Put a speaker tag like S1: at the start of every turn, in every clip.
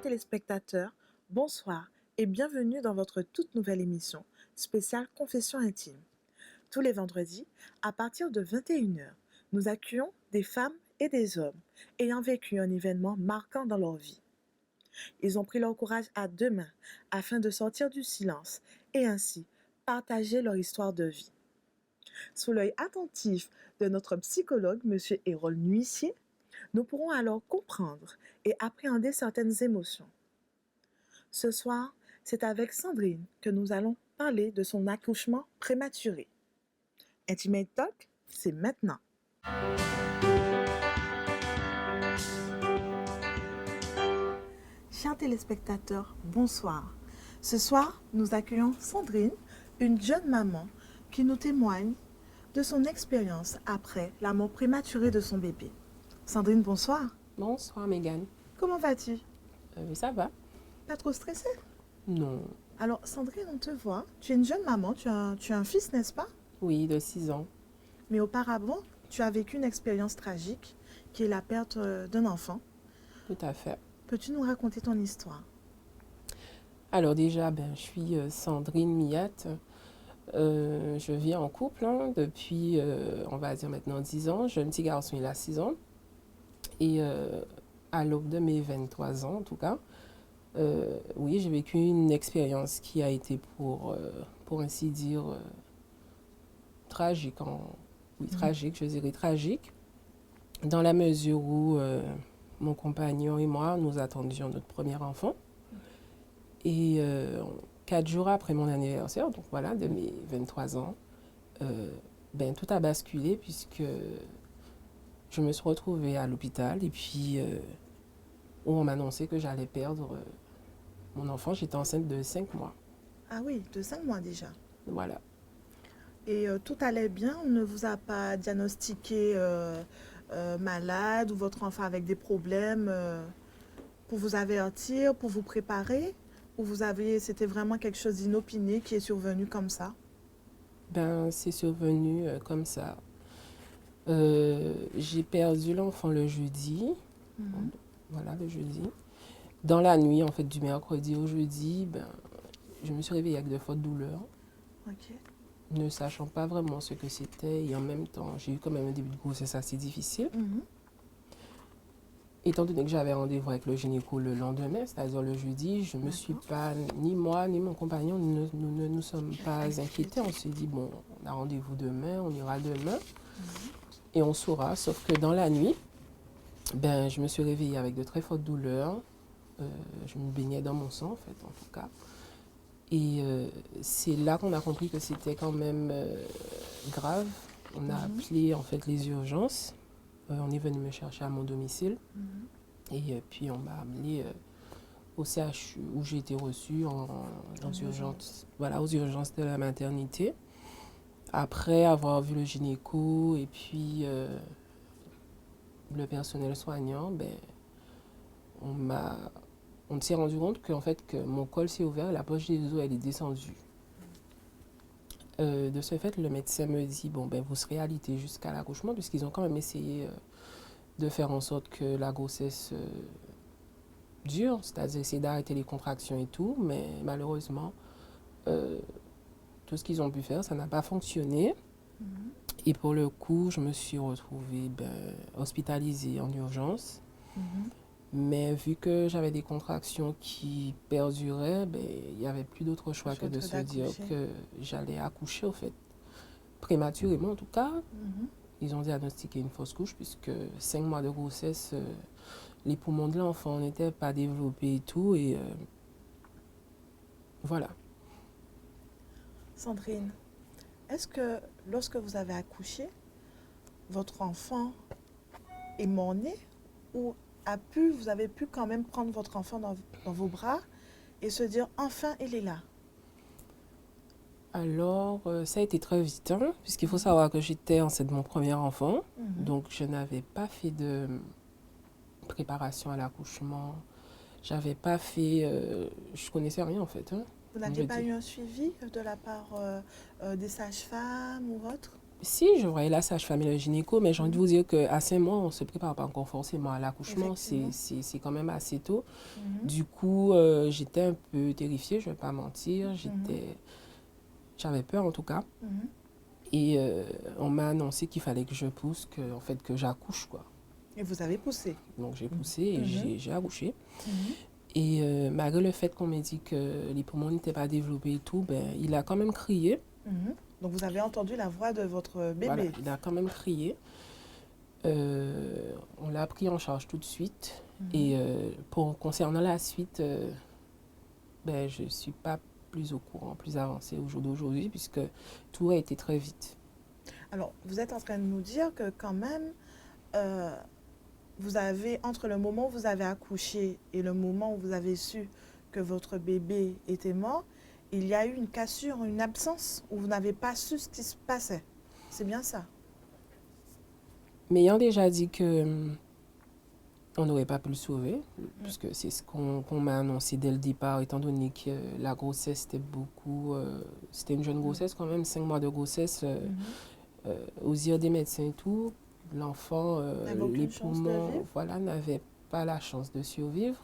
S1: téléspectateurs, bonsoir et bienvenue dans votre toute nouvelle émission spéciale Confession intime. Tous les vendredis, à partir de 21h, nous accueillons des femmes et des hommes ayant vécu un événement marquant dans leur vie. Ils ont pris leur courage à deux mains afin de sortir du silence et ainsi partager leur histoire de vie. Sous l'œil attentif de notre psychologue, M. Hérol Nuissier, nous pourrons alors comprendre et appréhender certaines émotions. Ce soir, c'est avec Sandrine que nous allons parler de son accouchement prématuré. Intimate Talk, c'est maintenant. Chers téléspectateurs, bonsoir. Ce soir, nous accueillons Sandrine, une jeune maman qui nous témoigne de son expérience après la mort prématurée de son bébé. Sandrine, bonsoir.
S2: Bonsoir, Mégane.
S1: Comment vas-tu?
S2: Ça va?
S1: Pas trop stressée?
S2: Non.
S1: Alors, Sandrine, on te voit. Tu es une jeune maman, tu as un fils, n'est-ce pas?
S2: Oui, de 6 ans.
S1: Mais auparavant, tu as vécu une expérience tragique qui est la perte d'un enfant.
S2: Tout à fait.
S1: Peux-tu nous raconter ton histoire?
S2: Alors déjà, je suis Sandrine Millatte. Je vis en couple depuis, on va dire maintenant 10 ans. J'ai un petit garçon, il a 6 ans. Et à l'aube de mes 23 ans, en tout cas, oui, j'ai vécu une expérience qui a été, pour ainsi dire, tragique. Tragique, je dirais tragique, dans la mesure où mon compagnon et moi, nous attendions notre premier enfant. Et 4 jours après mon anniversaire, donc voilà, de mes 23 ans, tout a basculé puisque je me suis retrouvée à l'hôpital et puis où on m'annonçait que j'allais perdre mon enfant. J'étais enceinte de 5 mois.
S1: Ah oui, de 5 mois déjà.
S2: Voilà.
S1: Et tout allait bien, on ne vous a pas diagnostiqué malade ou votre enfant avec des problèmes pour vous avertir, pour vous préparer? Ou c'était vraiment quelque chose d'inopiné qui est survenu comme ça?
S2: C'est survenu comme ça. J'ai perdu l'enfant le jeudi. Voilà, le jeudi. Dans la nuit, en fait, du mercredi au jeudi, je me suis réveillée avec de fortes douleurs.
S1: Ok.
S2: Ne sachant pas vraiment ce que c'était et en même temps, j'ai eu quand même un début de grossesse assez difficile. Étant donné que j'avais rendez-vous avec le gynéco le lendemain, c'est-à-dire le jeudi, je ne me suis pas, ni moi, ni mon compagnon, nous ne nous sommes pas inquiétés. On s'est dit, bon, on a rendez-vous demain, on ira demain et on saura. Sauf que dans la nuit, je me suis réveillée avec de très fortes douleurs. Je me baignais dans mon sang, en fait, en tout cas. Et c'est là qu'on a compris que c'était quand même grave. On a appelé, en fait, les urgences. On est venu me chercher à mon domicile. Et puis, on m'a amené au CHU où j'ai été reçue aux urgences de la maternité. Après avoir vu le gynéco et puis le personnel soignant, on s'est rendu compte qu'en fait, que mon col s'est ouvert et la poche des os, elle est descendue. De ce fait, le médecin me dit, vous serez alité jusqu'à l'accouchement, puisqu'ils ont quand même essayé de faire en sorte que la grossesse dure, c'est-à-dire essayer d'arrêter les contractions et tout, mais malheureusement, tout ce qu'ils ont pu faire, ça n'a pas fonctionné. Et pour le coup, je me suis retrouvée hospitalisée en urgence. Mais vu que j'avais des contractions qui perduraient, il n'y avait plus d'autre choix que de se dire que j'allais accoucher, au fait. Prématurément, en tout cas. Ils ont diagnostiqué une fausse couche, puisque 5 mois de grossesse, les poumons de l'enfant n'étaient pas développés et tout. Et voilà.
S1: Sandrine, est-ce que lorsque vous avez accouché, votre enfant est mort-né ou vous avez pu quand même prendre votre enfant dans vos bras et se dire enfin il est là?
S2: Alors, ça a été très vite, puisqu'il faut savoir que j'étais enceinte de mon premier enfant, donc je n'avais pas fait de préparation à l'accouchement, j'avais pas fait, je connaissais rien en fait.
S1: Vous n'aviez pas eu un suivi de la part des sages-femmes ou autre?
S2: Si, je voyais la sage-femme et le gynéco, mais j'ai envie de vous dire qu'à 5 mois, on ne se prépare pas encore forcément à l'accouchement.
S1: Effectivement.
S2: C'est quand même assez tôt.
S1: Mhm,
S2: Du coup, j'étais un peu terrifiée, je ne vais pas mentir.
S1: mhm,
S2: J'avais peur en tout cas.
S1: mhm.
S2: Et on m'a annoncé qu'il fallait que je pousse, en fait, que j'accouche, quoi.
S1: Et vous avez poussé.
S2: Donc j'ai poussé et
S1: Mhm,
S2: j'ai accouché.
S1: mhm,
S2: Et malgré le fait qu'on m'ait dit que les poumons n'étaient pas développés et tout, ben, il a quand même crié.
S1: mhm. Donc vous avez entendu la voix de votre
S2: Voilà,
S1: bébé.
S2: il a quand même crié. On l'a pris en charge tout de suite.
S1: Mhm.
S2: Et concernant la suite, ben, je ne suis pas plus au courant, plus avancée au jour d'aujourd'hui, puisque tout a été très vite.
S1: Alors, vous êtes en train de nous dire que quand même, euh, vous avez, entre le moment où vous avez accouché et le moment où vous avez su que votre bébé était mort, il y a eu une cassure, une absence, où vous n'avez pas su ce qui se passait. C'est bien ça.
S2: Mais ayant déjà dit que on n'aurait pas pu le sauver,
S1: Mm.
S2: puisque c'est ce qu'on m'a annoncé dès le départ, étant donné que la grossesse était beaucoup... c'était une jeune
S1: Mm.
S2: grossesse quand même, 5 mois de grossesse,
S1: Mhm.
S2: aux yeux des médecins et tout. L'enfant,
S1: N'avait
S2: les
S1: aucune chance de
S2: poumons,
S1: vivre.
S2: voilà, n'avait pas la chance de survivre.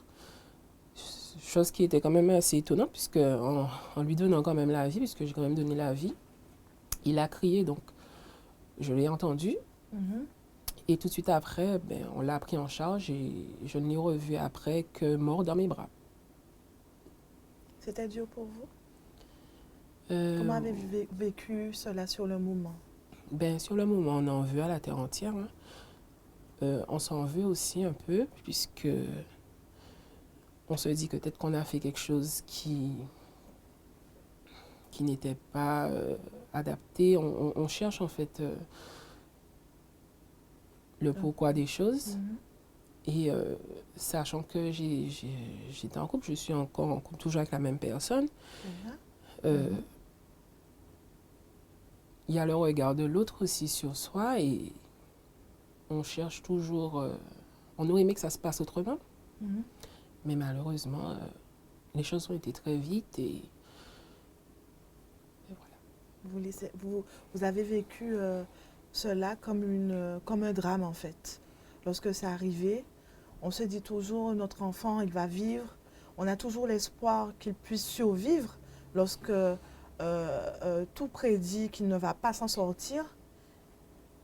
S2: Chose qui était quand même assez étonnante, puisque en lui donnant quand même la vie, puisque j'ai quand même donné la vie, il a crié, donc je l'ai entendu.
S1: Mhm.
S2: Et tout de suite après, ben, on l'a pris en charge et je ne l'ai revu après que mort dans mes bras.
S1: C'était dur pour vous.
S2: Euh,
S1: Comment avez-vous vécu cela sur le moment?
S2: ben, sur le moment, on en veut à la terre entière, hein. On s'en veut aussi un peu, puisque on se dit que peut-être qu'on a fait quelque chose qui n'était pas adapté. On cherche en fait le
S1: Donc,
S2: pourquoi des choses.
S1: mhm.
S2: Et sachant que j'étais en couple, je suis encore en couple toujours avec la même personne,
S1: Très bien.
S2: euh,
S1: Mhm.
S2: il y a le regard de l'autre aussi sur soi et on cherche toujours... on aurait aimé que ça se passe autrement,
S1: Mhm.
S2: mais malheureusement, les choses ont été très vite et voilà.
S1: Vous avez vécu cela comme, comme un drame en fait. Lorsque c'est arrivé, on se dit toujours notre enfant, il va vivre. On a toujours l'espoir qu'il puisse survivre lorsque tout prédit qu'il ne va pas s'en sortir.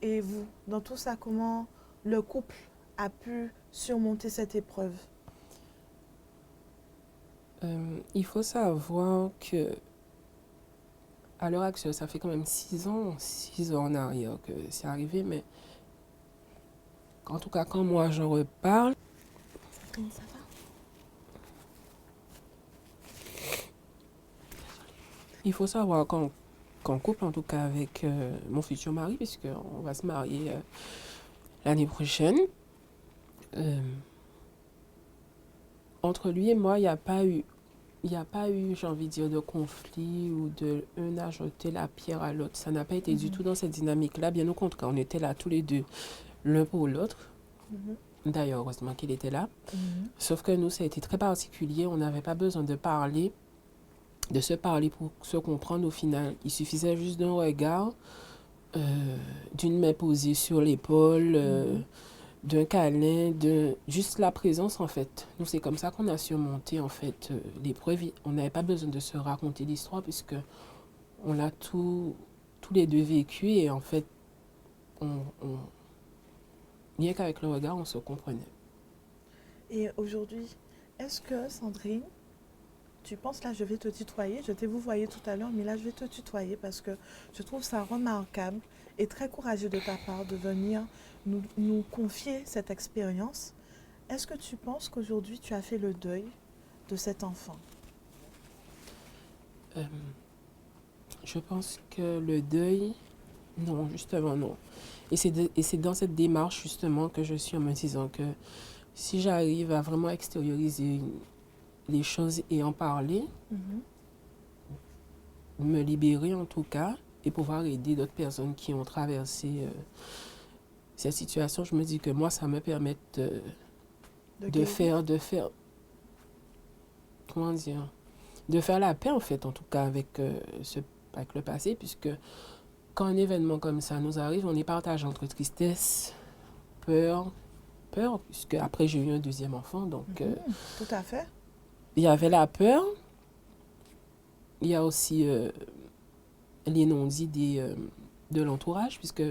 S1: Et vous, dans tout ça, comment le couple a pu surmonter cette épreuve?
S2: Il faut savoir que à l'heure actuelle, ça fait quand même 6 ans en arrière que c'est arrivé, mais en tout cas, quand moi j'en reparle,
S1: Sandrine, ça va?
S2: il faut savoir qu'en couple, en tout cas avec mon futur mari, puisqu'on va se marier l'année prochaine, euh, entre lui et moi, il n'y a pas eu, j'ai envie de dire, de conflit ou de un a jeté la pierre à l'autre. Ça n'a pas été du
S1: Mhm.
S2: tout dans cette dynamique-là. Bien au contraire, on était là tous les deux, l'un pour l'autre.
S1: Mhm.
S2: D'ailleurs, heureusement qu'il était là.
S1: Mhm.
S2: Sauf que nous, ça a été très particulier. On n'avait pas besoin de se parler pour se comprendre au final. Il suffisait juste d'un regard, d'une main posée sur l'épaule,
S1: Mhm.
S2: d'un câlin, juste la présence en fait. Nous, c'est comme ça qu'on a surmonté en fait l'épreuve. On n'avait pas besoin de se raconter l'histoire puisque on l'a tous les deux vécu et en fait, rien qu'avec le regard, on se comprenait.
S1: Et aujourd'hui, est-ce que Sandrine, tu penses là, je vais te tutoyer, je t'ai vous voyé tout à l'heure, mais là, je vais te tutoyer parce que je trouve ça remarquable et très courageux de ta part de venir nous confier cette expérience. Est-ce que tu penses qu'aujourd'hui, tu as fait le deuil de cet enfant?
S2: Euh, je pense que le deuil, non, justement non. Et c'est dans cette démarche justement que je suis en me disant que si j'arrive à vraiment extérioriser les choses et en parler,
S1: Mhm.
S2: me libérer en tout cas, et pouvoir aider d'autres personnes qui ont traversé cette situation, je me dis que moi, ça me permet
S1: De guérir?
S2: comment dire, de faire la paix en fait, en tout cas avec, avec le passé, puisque quand un événement comme ça nous arrive, on est partagé entre tristesse, peur, puisque après j'ai eu un deuxième enfant, donc
S1: Tout à fait.
S2: il y avait la peur, il y a aussi les non-dits de l'entourage, puisque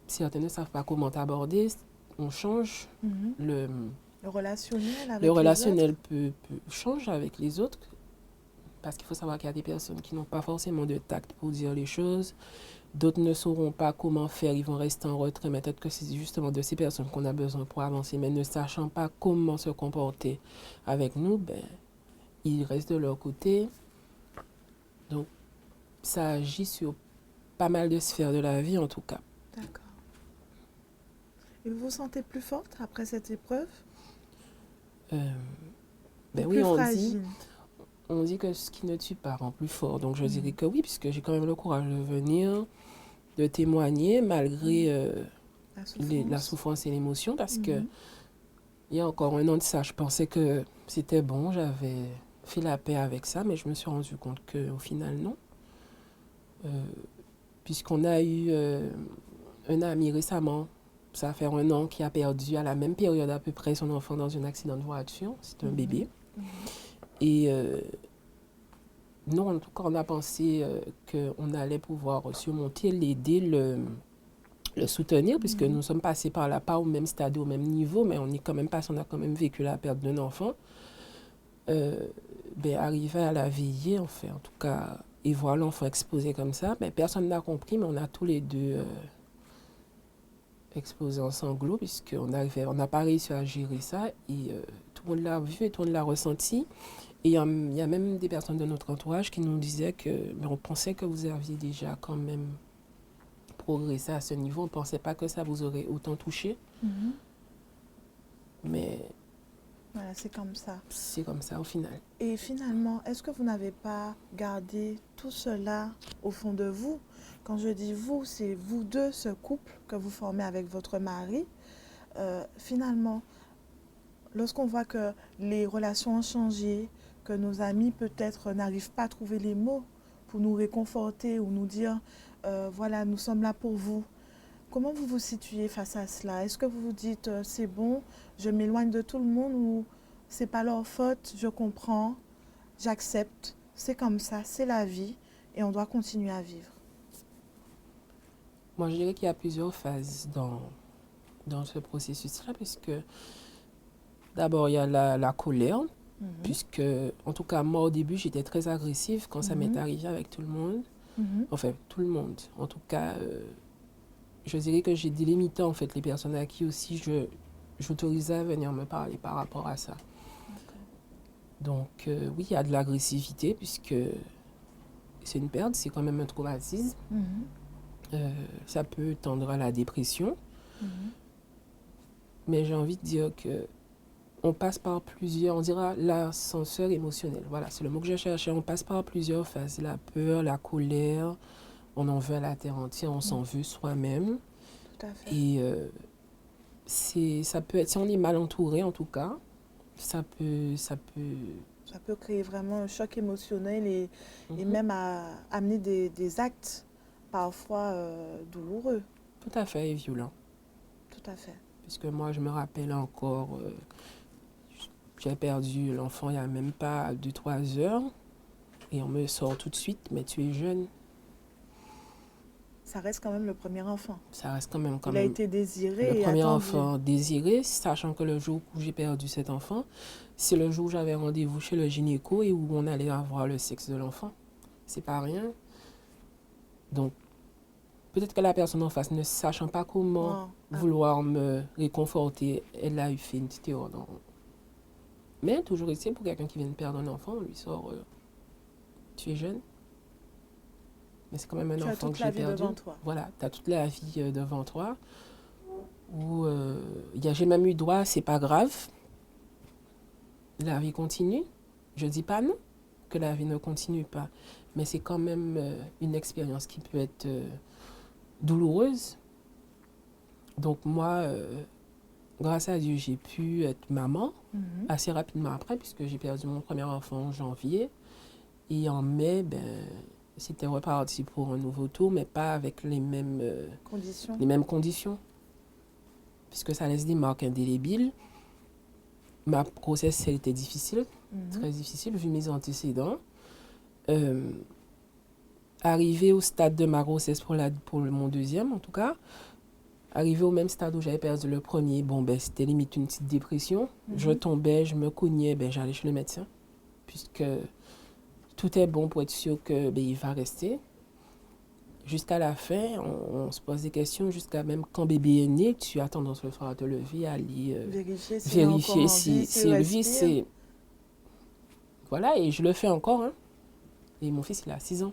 S2: certains ne savent pas comment t'aborder, on change,
S1: Mhm.
S2: le,
S1: Le relationnel avec
S2: le
S1: les autres.
S2: relationnel change avec les autres, parce qu'il faut savoir qu'il y a des personnes qui n'ont pas forcément de tact pour dire les choses, d'autres ne sauront pas comment faire, ils vont rester en retrait, mais peut-être que c'est justement de ces personnes qu'on a besoin pour avancer, mais ne sachant pas comment se comporter avec nous, ben, ils restent de leur côté. Donc, ça agit sur pas mal de sphères de la vie, en tout cas.
S1: D'accord. Et vous vous sentez plus forte après cette épreuve?
S2: Ben
S1: Ou
S2: oui,
S1: plus fragile?
S2: on dit que ce qui ne tue pas rend plus fort. Donc, je dirais que oui, puisque j'ai quand même le courage de venir, de témoigner, malgré la souffrance et l'émotion, parce que il y a encore un an de ça, je pensais que c'était bon, j'avais fait la paix avec ça, mais je me suis rendu compte qu'au final, non. Puisqu'on a eu un ami récemment, ça va faire un an, qui a perdu à la même période à peu près son enfant dans un accident de voiture. C'est un bébé. Et nous, en tout cas, on a pensé qu'on allait pouvoir surmonter, l'aider, le soutenir, puisque nous sommes passés par là, pas au même stade, au même niveau, mais on est quand même passé, on a quand même vécu la perte d'un enfant. Ben, arriver à la veiller, en fait, en tout cas, et voir l'enfant exposé comme ça, ben, personne n'a compris, mais on a tous les deux explosé en sanglots, puisqu'on n'a pas réussi à gérer ça, et tout le monde l'a vu et tout le monde l'a ressenti. Et il y a même des personnes de notre entourage qui nous disaient que, ben, on pensait que vous aviez déjà quand même progressé à ce niveau, on ne pensait pas que ça vous aurait autant touché. Mais
S1: voilà, c'est comme ça.
S2: C'est comme ça au final.
S1: Et finalement, est-ce que vous n'avez pas gardé tout cela au fond de vous? Quand je dis vous, c'est vous deux, ce couple que vous formez avec votre mari. Finalement, lorsqu'on voit que les relations ont changé, que nos amis peut-être n'arrivent pas à trouver les mots pour nous réconforter ou nous dire, voilà, nous sommes là pour vous. Comment vous vous situez face à cela? Est-ce que vous vous dites, c'est bon, je m'éloigne de tout le monde ou c'est pas leur faute, je comprends, j'accepte, c'est comme ça, c'est la vie et on doit continuer à vivre?
S2: Moi, je dirais qu'il y a plusieurs phases dans ce processus-là, puisque d'abord, il y a la colère, puisque, en tout cas, moi, au début, j'étais très agressive quand ça m'est arrivé avec tout le monde. Enfin, tout le monde. En tout cas, je dirais que j'ai délimité, en fait, les personnes à qui aussi j'autorisais à venir me parler par rapport à ça. Donc, oui, il y a de l'agressivité, puisque c'est une perte, c'est quand même un traumatisme. Ça peut tendre à la dépression. Mais j'ai envie de dire que on passe par plusieurs, on dira l'ascenseur émotionnel. Voilà, c'est le mot que je cherchais. On passe par plusieurs phases. La peur, la colère, on en veut à la terre entière, on s'en veut soi-même.
S1: Tout à fait.
S2: Et ça peut être, si on est mal entouré en tout cas, ça peut
S1: Ça peut créer vraiment un choc émotionnel et même amener des actes parfois douloureux.
S2: Tout à fait, et violent.
S1: Tout à fait.
S2: Puisque moi, je me rappelle encore, j'ai perdu l'enfant il n'y a même pas 2-3 heures. Et on me sort tout de suite, mais tu es jeune.
S1: Ça reste quand même le premier enfant.
S2: Ça reste quand même
S1: Il a été désiré
S2: le
S1: et
S2: premier
S1: attendu.
S2: enfant désiré, sachant que le jour où j'ai perdu cet enfant, c'est le jour où j'avais rendez-vous chez le gynéco et où on allait avoir le sexe de l'enfant. C'est pas rien. Donc, peut-être que la personne en face, ne sachant pas comment vouloir me réconforter, elle a eu fait une petite erreur. Mais toujours ici, pour quelqu'un qui vient de perdre un enfant, on lui sort tu es jeune. Mais c'est quand même un enfant que j'ai perdu.
S1: Devant toi.
S2: Voilà, tu as toute la vie devant toi. Où j'ai même eu droit, c'est pas grave. La vie continue. Je dis pas non, que la vie ne continue pas. Mais c'est quand même une expérience qui peut être douloureuse. Donc moi, grâce à Dieu, j'ai pu être maman assez rapidement après, puisque j'ai perdu mon premier enfant en janvier. Et en mai, C'était reparti pour un nouveau tour, mais pas avec
S1: Conditions.
S2: les mêmes conditions. Puisque ça laisse des marques indélébiles. Ma grossesse, elle était difficile, très difficile, vu mes antécédents. Arrivé au stade de ma grossesse pour mon deuxième, en tout cas, arrivé au même stade où j'avais perdu le premier, bon, ben, c'était limite une petite dépression. Je tombais, je me cognais, ben, j'allais chez le médecin, puisque tout est bon pour être sûr que ben, il va rester. Jusqu'à la fin, on se pose des questions, jusqu'à même quand bébé est né, tu as tendance le soir à te lever, à aller vérifier s'il vit, c'est... Voilà, et je le fais encore, hein. Et mon fils, il a 6 ans.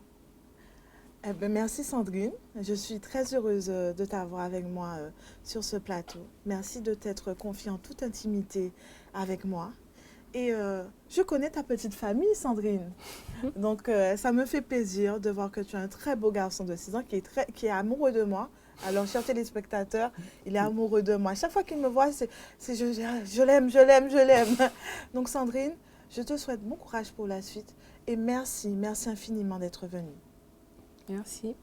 S1: Eh ben, merci Sandrine, je suis très heureuse de t'avoir avec moi sur ce plateau. Merci de t'être confiée en toute intimité avec moi. Et je connais ta petite famille, Sandrine. Donc, ça me fait plaisir de voir que tu as un très beau garçon de 6 ans qui est amoureux de moi. Alors, chers téléspectateurs, il est amoureux de moi. Chaque fois qu'il me voit, je l'aime, je l'aime, je l'aime. Donc, Sandrine, je te souhaite bon courage pour la suite. Et merci infiniment d'être venue.
S2: Merci.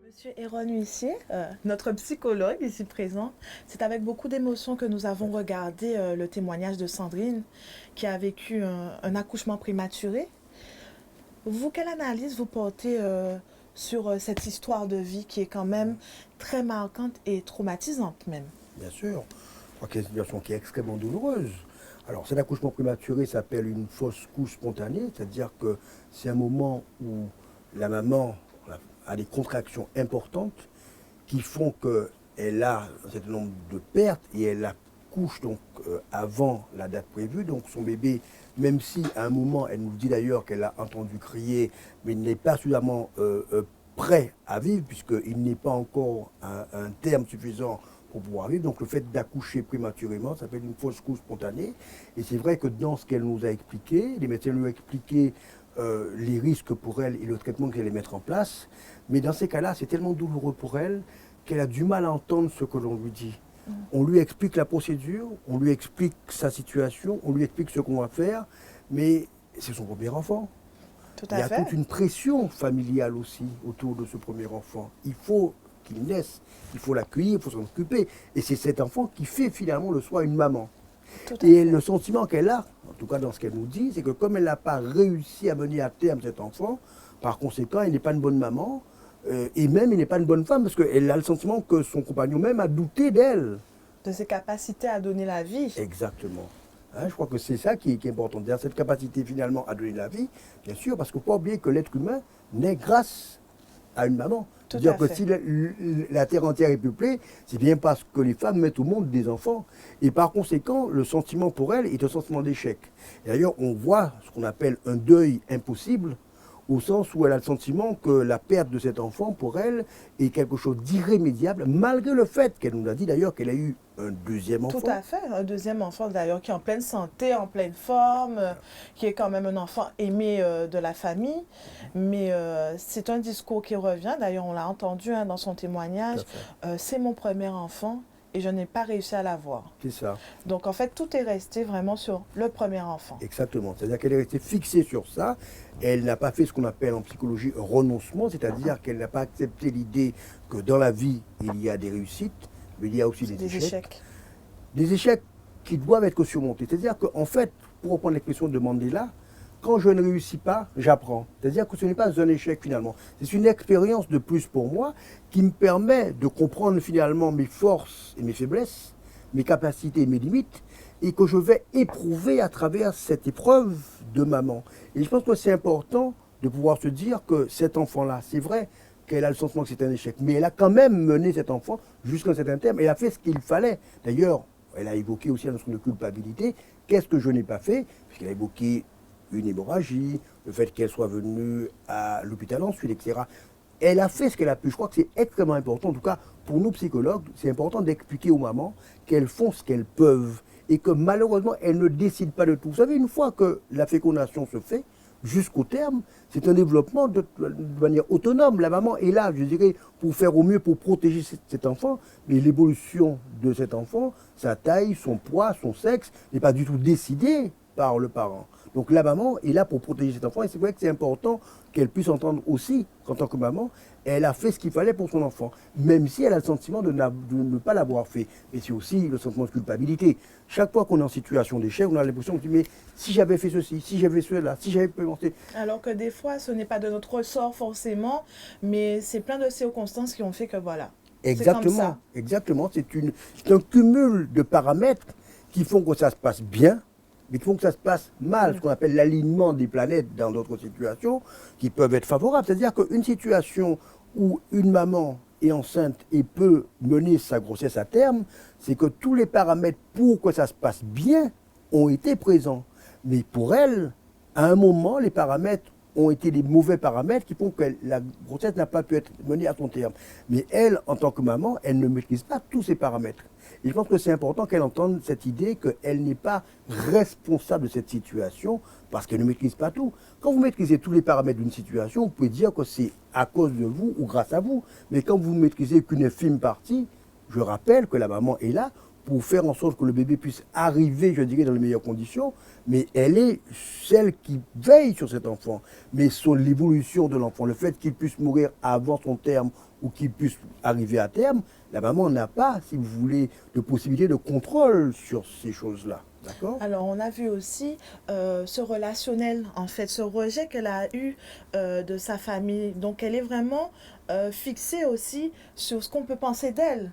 S1: Monsieur Héron Huissier, notre psychologue ici présent, c'est avec beaucoup d'émotion que nous avons regardé le témoignage de Sandrine qui a vécu un accouchement prématuré. Vous, quelle analyse vous portez sur cette histoire de vie qui est quand même très marquante et traumatisante même?
S3: Bien sûr, je crois qu'il y a une situation qui est extrêmement douloureuse. Alors, cet accouchement prématuré s'appelle une fausse couche spontanée, c'est-à-dire que c'est un moment où la maman a des contractions importantes qui font qu'elle a un certain nombre de pertes et elle accouche donc avant la date prévue. Donc son bébé, même si à un moment, elle nous dit d'ailleurs qu'elle a entendu crier, mais il n'est pas suffisamment prêt à vivre puisqu'il n'est pas encore un terme suffisant pour pouvoir vivre. Donc le fait d'accoucher prématurément, ça s'appelle une fausse couche spontanée. Et c'est vrai que dans ce qu'elle nous a expliqué, les médecins lui ont expliqué les risques pour elle et le traitement qu'elle allait mettre en place. Mais dans ces cas-là, c'est tellement douloureux pour elle qu'elle a du mal à entendre ce que l'on lui dit. On lui explique la procédure, on lui explique sa situation, on lui explique ce qu'on va faire, mais c'est son premier enfant. Il y a toute une pression familiale aussi autour de ce premier enfant. Il faut qu'il naisse, il faut l'accueillir, il faut s'en occuper. Et c'est cet enfant qui fait finalement le soi une maman. Et le sentiment qu'elle a, en tout cas dans ce qu'elle nous dit, c'est que comme elle n'a pas réussi à mener à terme cet enfant, par conséquent, elle n'est pas une bonne maman, et même elle n'est pas une bonne femme, parce qu'elle a le sentiment que son compagnon même a douté d'elle.
S1: De ses capacités à donner la vie.
S3: Exactement. Hein, je crois que c'est ça qui est important. Cette capacité finalement à donner la vie, bien sûr, parce qu'il ne faut pas oublier que l'être humain naît grâce à une maman. C'est-à-dire que si la terre entière est peuplée, c'est bien parce que les femmes mettent au monde des enfants. Et par conséquent, le sentiment pour elle est un sentiment d'échec. D'ailleurs, on voit ce qu'on appelle un deuil impossible, au sens où elle a le sentiment que la perte de cet enfant, pour elle, est quelque chose d'irrémédiable, malgré le fait qu'elle nous a dit d'ailleurs qu'elle a eu un deuxième enfant.
S1: Tout à fait, un deuxième enfant d'ailleurs qui est en pleine santé, en pleine forme, qui est quand même un enfant aimé de la famille. Mais c'est un discours qui revient, d'ailleurs on l'a entendu dans son témoignage, c'est mon premier enfant et je n'ai pas réussi à l'avoir.
S3: C'est ça.
S1: Donc en fait tout est resté vraiment sur le premier enfant.
S3: Exactement, c'est-à-dire qu'elle est restée fixée sur ça. Elle n'a pas fait ce qu'on appelle en psychologie un renoncement, c'est-à-dire qu'elle n'a pas accepté l'idée que dans la vie il y a des réussites, mais il y a aussi des échecs. Des échecs qui doivent être surmontés. C'est-à-dire qu'en fait, pour reprendre l'expression de Mandela, quand je ne réussis pas, j'apprends. C'est-à-dire que ce n'est pas un échec finalement. C'est une expérience de plus pour moi qui me permet de comprendre finalement mes forces et mes faiblesses, mes capacités et mes limites, et que je vais éprouver à travers cette épreuve de maman. Et je pense que c'est important de pouvoir se dire que cet enfant-là, c'est vrai qu'elle a le sentiment que c'est un échec, mais elle a quand même mené cet enfant jusqu'à un certain terme. Elle a fait ce qu'il fallait. D'ailleurs, elle a évoqué aussi la notion de culpabilité. Qu'est-ce que je n'ai pas fait? Puisqu'elle a évoqué une hémorragie, le fait qu'elle soit venue à l'hôpital ensuite, etc. Elle a fait ce qu'elle a pu. Je crois que c'est extrêmement important, en tout cas pour nous psychologues, c'est important d'expliquer aux mamans qu'elles font ce qu'elles peuvent et que malheureusement, elles ne décident pas de tout. Vous savez, une fois que la fécondation se fait, jusqu'au terme, c'est un développement de manière autonome. La maman est là, je dirais, pour faire au mieux, pour protéger cet enfant, mais l'évolution de cet enfant, sa taille, son poids, son sexe, n'est pas du tout décidée par le parent. Donc la maman est là pour protéger cet enfant et c'est vrai que c'est important qu'elle puisse entendre aussi qu'en tant que maman, elle a fait ce qu'il fallait pour son enfant, même si elle a le sentiment de ne pas l'avoir fait. Et c'est aussi le sentiment de culpabilité. Chaque fois qu'on est en situation d'échec, on a l'impression de dire mais si j'avais fait ceci, si j'avais fait cela, si j'avais pensé.
S1: Alors que des fois, ce n'est pas de notre ressort forcément, mais c'est plein de circonstances qui ont fait que voilà.
S3: Exactement, exactement. C'est un cumul de paramètres qui font que ça se passe bien, mais qui font que ça se passe mal, ce qu'on appelle l'alignement des planètes dans d'autres situations qui peuvent être favorables. C'est-à-dire qu'une situation où une maman est enceinte et peut mener sa grossesse à terme, c'est que tous les paramètres pour que ça se passe bien ont été présents. Mais pour elle, à un moment, les paramètres ont été des mauvais paramètres qui font que la grossesse n'a pas pu être menée à son terme. Mais elle, en tant que maman, elle ne maîtrise pas tous ces paramètres. Et je pense que c'est important qu'elle entende cette idée qu'elle n'est pas responsable de cette situation parce qu'elle ne maîtrise pas tout. Quand vous maîtrisez tous les paramètres d'une situation, vous pouvez dire que c'est à cause de vous ou grâce à vous. Mais quand vous ne maîtrisez qu'une infime partie, je rappelle que la maman est là pour faire en sorte que le bébé puisse arriver, je dirais, dans les meilleures conditions, mais elle est celle qui veille sur cet enfant. Mais sur l'évolution de l'enfant, le fait qu'il puisse mourir avant son terme ou qu'il puisse arriver à terme, la maman n'a pas, si vous voulez, de possibilité de contrôle sur ces choses-là. D'accord ?
S1: Alors, on a vu aussi ce relationnel, en fait, ce rejet qu'elle a eu de sa famille. Donc, elle est vraiment fixée aussi sur ce qu'on peut penser d'elle.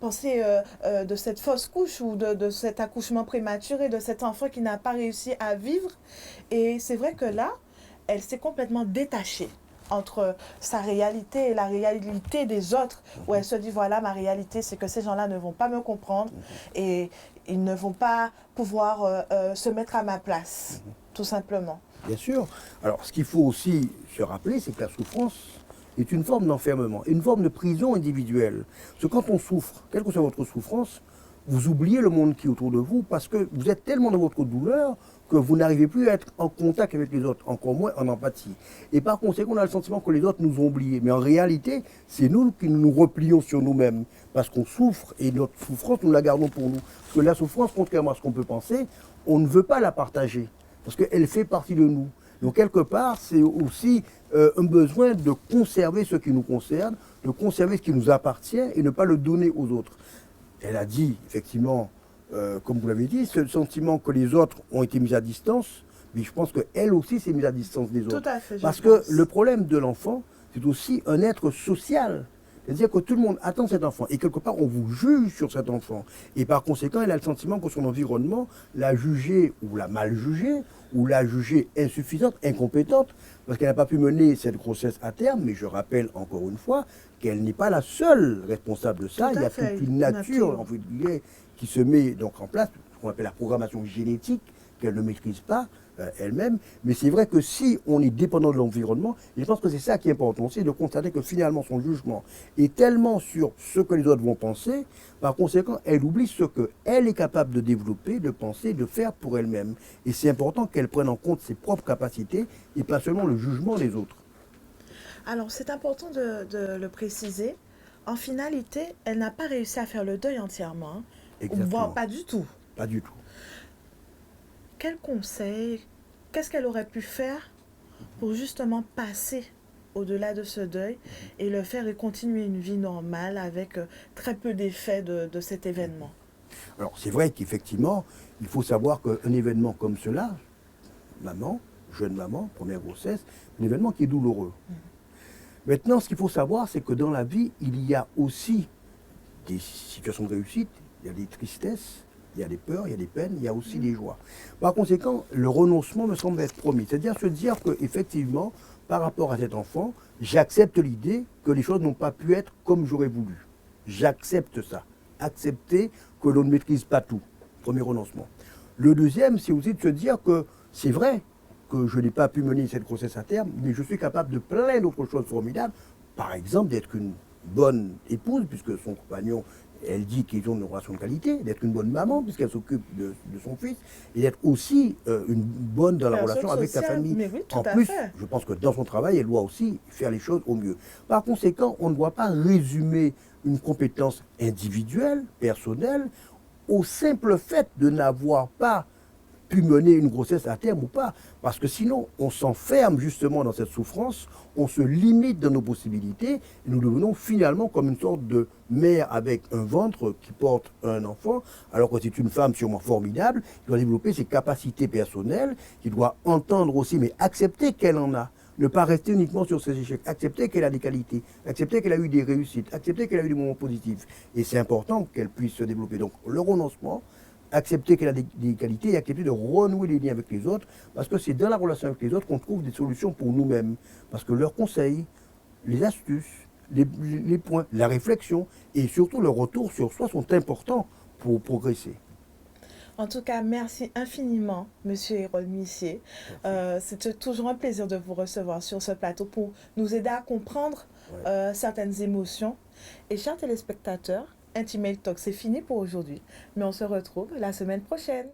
S1: Penser de cette fausse couche ou de cet accouchement prématuré, de cet enfant qui n'a pas réussi à vivre. Et c'est vrai que là, elle s'est complètement détachée entre sa réalité et la réalité des autres, où elle se dit, voilà, ma réalité, c'est que ces gens-là ne vont pas me comprendre et ils ne vont pas pouvoir se mettre à ma place, tout simplement.
S3: Bien sûr. Alors, ce qu'il faut aussi se rappeler, c'est que la souffrance est une forme d'enfermement, une forme de prison individuelle. Parce que quand on souffre, quelle que soit votre souffrance, vous oubliez le monde qui est autour de vous parce que vous êtes tellement dans votre douleur que vous n'arrivez plus à être en contact avec les autres, encore moins en empathie. Et par conséquent, on a le sentiment que les autres nous ont oubliés. Mais en réalité, c'est nous qui nous replions sur nous-mêmes parce qu'on souffre et notre souffrance, nous la gardons pour nous. Parce que la souffrance, contrairement à ce qu'on peut penser, on ne veut pas la partager parce qu'elle fait partie de nous. Donc quelque part, c'est aussi un besoin de conserver ce qui nous concerne, de conserver ce qui nous appartient et ne pas le donner aux autres. Elle a dit, effectivement, comme vous l'avez dit, ce sentiment que les autres ont été mis à distance, mais je pense qu'elle aussi s'est mise à distance des autres.
S1: Tout à fait,
S3: Parce que le problème de l'enfant, c'est aussi un être social. C'est-à-dire que tout le monde attend cet enfant et quelque part on vous juge sur cet enfant. Et par conséquent, elle a le sentiment que son environnement l'a jugé ou l'a mal jugé ou l'a jugée insuffisante, incompétente, parce qu'elle n'a pas pu mener cette grossesse à terme. Mais je rappelle encore une fois qu'elle n'est pas la seule responsable de ça. Il y a toute une nature en fait, qui se met donc en place, ce qu'on appelle la programmation génétique, qu'elle ne maîtrise pas elle-même. Mais c'est vrai que si on est dépendant de l'environnement, je pense que c'est ça qui est important, c'est de constater que finalement son jugement est tellement sur ce que les autres vont penser, par conséquent, elle oublie ce qu'elle est capable de développer, de penser, de faire pour elle-même. Et c'est important qu'elle prenne en compte ses propres capacités et pas seulement le jugement des autres.
S1: Alors, c'est important de le préciser. En finalité, elle n'a pas réussi à faire le deuil entièrement.
S3: Exactement.
S1: Voire pas du tout.
S3: Pas du tout.
S1: Quel conseil, qu'est-ce qu'elle aurait pu faire pour justement passer au-delà de ce deuil et le faire et continuer une vie normale avec très peu d'effets de cet événement?
S3: Alors c'est vrai qu'effectivement, il faut savoir qu'un événement comme cela, maman, jeune maman, première grossesse, un événement qui est douloureux. Maintenant, ce qu'il faut savoir, c'est que dans la vie, il y a aussi des situations de réussite, il y a des tristesses, il y a des peurs, il y a des peines, il y a aussi des joies. Par conséquent, le renoncement me semble être promis. C'est-à-dire se dire qu'effectivement, par rapport à cet enfant, j'accepte l'idée que les choses n'ont pas pu être comme j'aurais voulu. J'accepte ça. Accepter que l'on ne maîtrise pas tout. Premier renoncement. Le deuxième, c'est aussi de se dire que c'est vrai que je n'ai pas pu mener cette grossesse à terme, mais je suis capable de plein d'autres choses formidables. Par exemple, d'être une bonne épouse, puisque son compagnon elle dit qu'ils ont une relation de qualité, d'être une bonne maman puisqu'elle s'occupe de son fils, et d'être aussi une bonne dans la
S1: Personne
S3: relation avec sa
S1: sociale,
S3: famille.
S1: mais oui, tout
S3: En
S1: à
S3: plus,
S1: fait.
S3: je pense que dans son travail, elle doit aussi faire les choses au mieux. Par conséquent, on ne doit pas résumer une compétence individuelle, personnelle, au simple fait de n'avoir pas pu mener une grossesse à terme ou pas. Parce que sinon, on s'enferme justement dans cette souffrance, on se limite dans nos possibilités, et nous devenons finalement comme une sorte de mère avec un ventre qui porte un enfant, alors que c'est une femme sûrement formidable, qui doit développer ses capacités personnelles, qui doit entendre aussi, mais accepter qu'elle en a. Ne pas rester uniquement sur ses échecs, accepter qu'elle a des qualités, accepter qu'elle a eu des réussites, accepter qu'elle a eu des moments positifs. Et c'est important qu'elle puisse se développer. Donc le renoncement, accepter qu'elle a des qualités et accepter de renouer les liens avec les autres, parce que c'est dans la relation avec les autres qu'on trouve des solutions pour nous-mêmes. Parce que leurs conseils, les astuces, les points, la réflexion et surtout le retour sur soi sont importants pour progresser.
S1: En tout cas, merci infiniment, Monsieur Hérol Missier. C'est toujours un plaisir de vous recevoir sur ce plateau pour nous aider à comprendre certaines émotions. Et chers téléspectateurs, Intimate Talk, c'est fini pour aujourd'hui, mais on se retrouve la semaine prochaine.